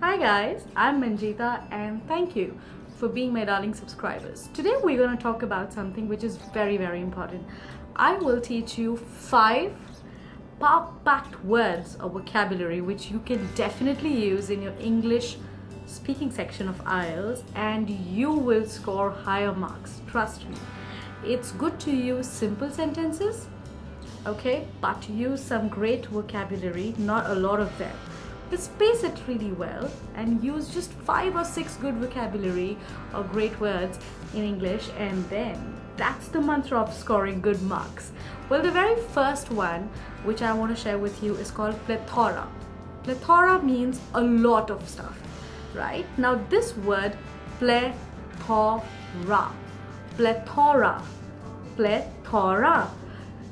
Hi guys, I'm Manjeeta and thank you for being my darling subscribers. Today we're going to talk about something which is very important. I will teach you 5 power-packed words or vocabulary which you can definitely use in your English speaking section of IELTS and you will score higher marks. Trust me. It's good to use simple sentences, okay, but use some great vocabulary, not a lot of them. Just space it really well and use just 5 or 6 good vocabulary or great words in English, and then that's the mantra of scoring good marks. Well, the very first one which I want to share with you is called plethora. Plethora means a lot of stuff, right? Now this word plethora,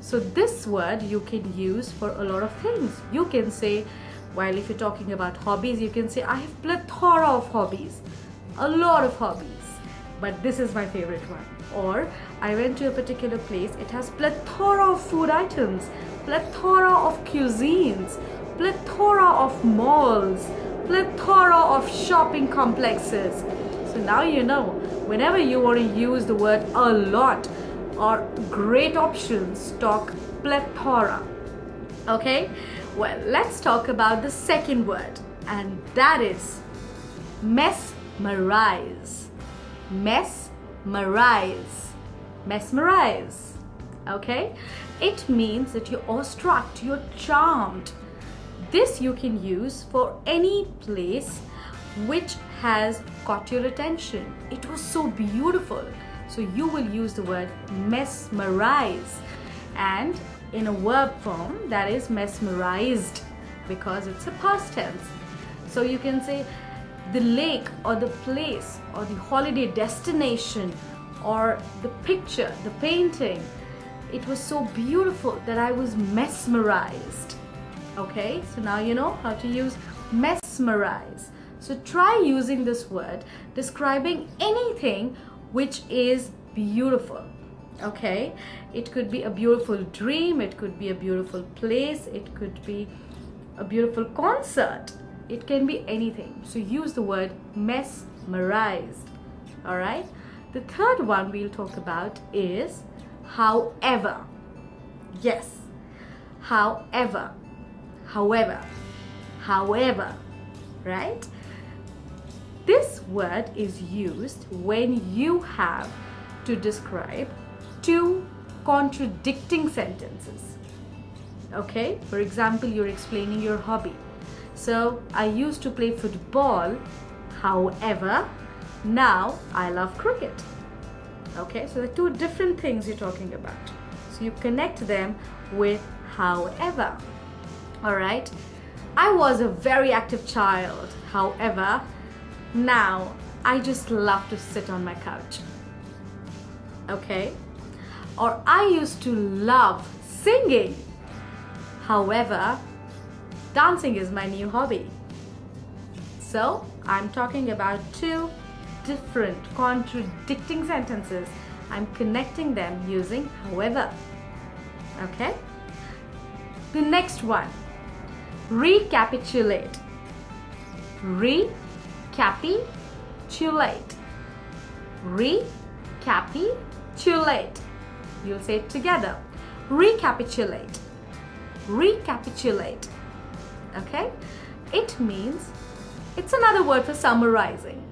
so this word you can use for a lot of things. You can say, while if you're talking about hobbies, you can say I have plethora of hobbies, a lot of hobbies, but this is my favorite one. Or I went to a particular place, it has plethora of food items, plethora of cuisines, plethora of malls, plethora of shopping complexes. So now you know, whenever you want to use the word a lot or great options, talk plethora. Okay, well, let's talk about the second word, and that is mesmerize. Mesmerize. Okay, it means that you're awestruck, you're charmed. This you can use for any place which has caught your attention. It was so beautiful. So you will use the word mesmerize, and in a verb form, that is mesmerized, because it's a past tense. So you can say the lake or the place or the holiday destination or the picture, the painting, it was so beautiful that I was mesmerized. Okay, so now you know how to use mesmerize. So try using this word describing anything which is beautiful. Okay, it could be a beautiful dream, it could be a beautiful place, it could be a beautiful concert, it can be anything. So use the word mesmerized. All right, the third one we'll talk about is however. Yes, however, right? This word is used when you have to describe 2 contradicting sentences. Okay, for example, you're explaining your hobby. So I used to play football, however now I love cricket. Okay, so the 2 different things you're talking about, so you connect them with however. All right, I was a very active child, however now I just love to sit on my couch. Okay, or I used to love singing, however dancing is my new hobby. So I'm talking about 2 different contradicting sentences. I'm connecting them using however. Okay, the next one, recapitulate. Recapitulate. You'll say it together. Recapitulate. Okay, it means, it's another word for summarizing.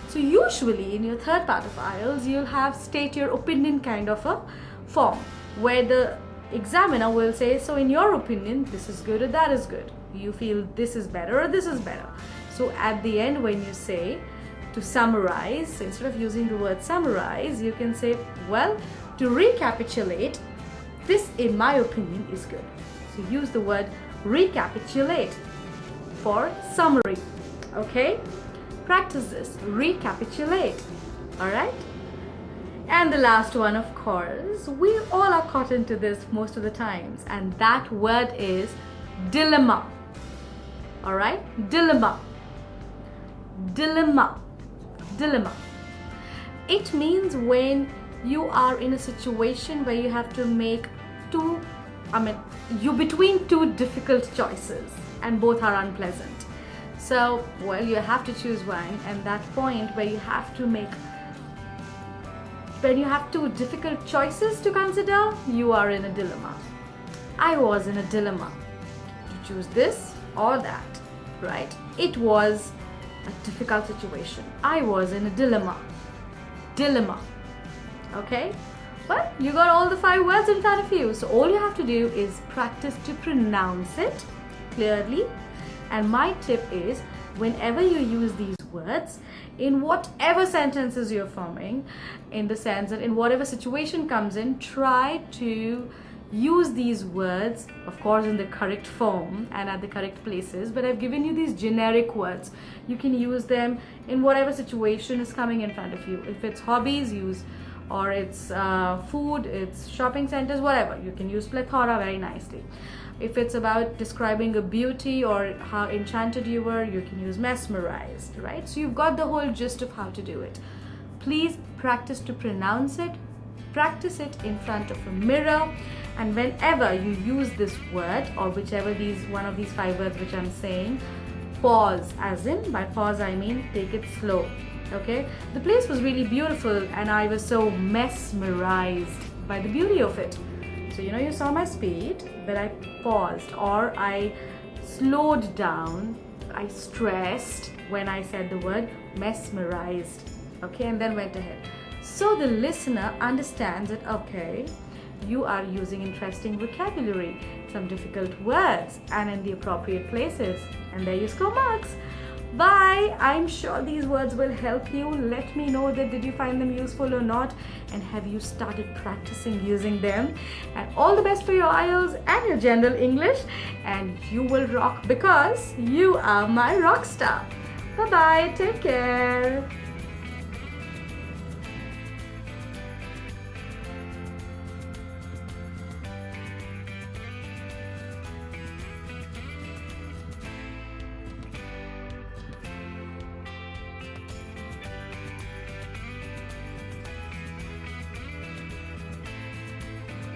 So usually in your third part of IELTS, you'll have state your opinion kind of a form where the examiner will say, so in your opinion, this is good or that is good. You feel this is better or this is better. So at the end, when you say to summarize, instead of using the word summarize, you can say, well, to recapitulate, this in my opinion is good. So use the word recapitulate for summary. Okay, practice this, recapitulate. All right, and the last one, of course, we all are caught into this most of the times, and that word is dilemma. All right, dilemma. It means when you are in a situation where you have to make you're between 2 difficult choices and both are unpleasant. So, well, you have to choose one, and that point where you have to make, when you have two difficult choices to consider, you are in a dilemma. I was in a dilemma to choose this or that, right? It was a difficult situation. I was in a dilemma. Okay? Well, you got all the 5 words in front of you. So all you have to do is practice to pronounce it clearly. And my tip is, whenever you use these words, in whatever sentences you're forming, in the sense that in whatever situation comes in, try to use these words, of course, in the correct form and at the correct places. But I've given you these generic words. You can use them in whatever situation is coming in front of you. If it's hobbies, use, or it's food, it's shopping centers, whatever. You can use plethora very nicely. If it's about describing a beauty or how enchanted you were, you can use mesmerized, right? So you've got the whole gist of how to do it. Please practice to pronounce it. Practice it in front of a mirror, and whenever you use this word or whichever one of these 5 words which I'm saying, pause. As in, by pause I mean take it slow. Okay, the place was really beautiful and I was so mesmerized by the beauty of it. So you saw my speed, but I paused, or I slowed down, I stressed when I said the word mesmerized, okay, and then went ahead. So the listener understands that, okay, you are using interesting vocabulary, some difficult words, and in the appropriate places. And there you score marks. Bye. I'm sure these words will help you. Let me know that did you find them useful or not, and have you started practicing using them. And all the best for your IELTS and your general English, and you will rock because you are my rock star. Bye bye. Take care.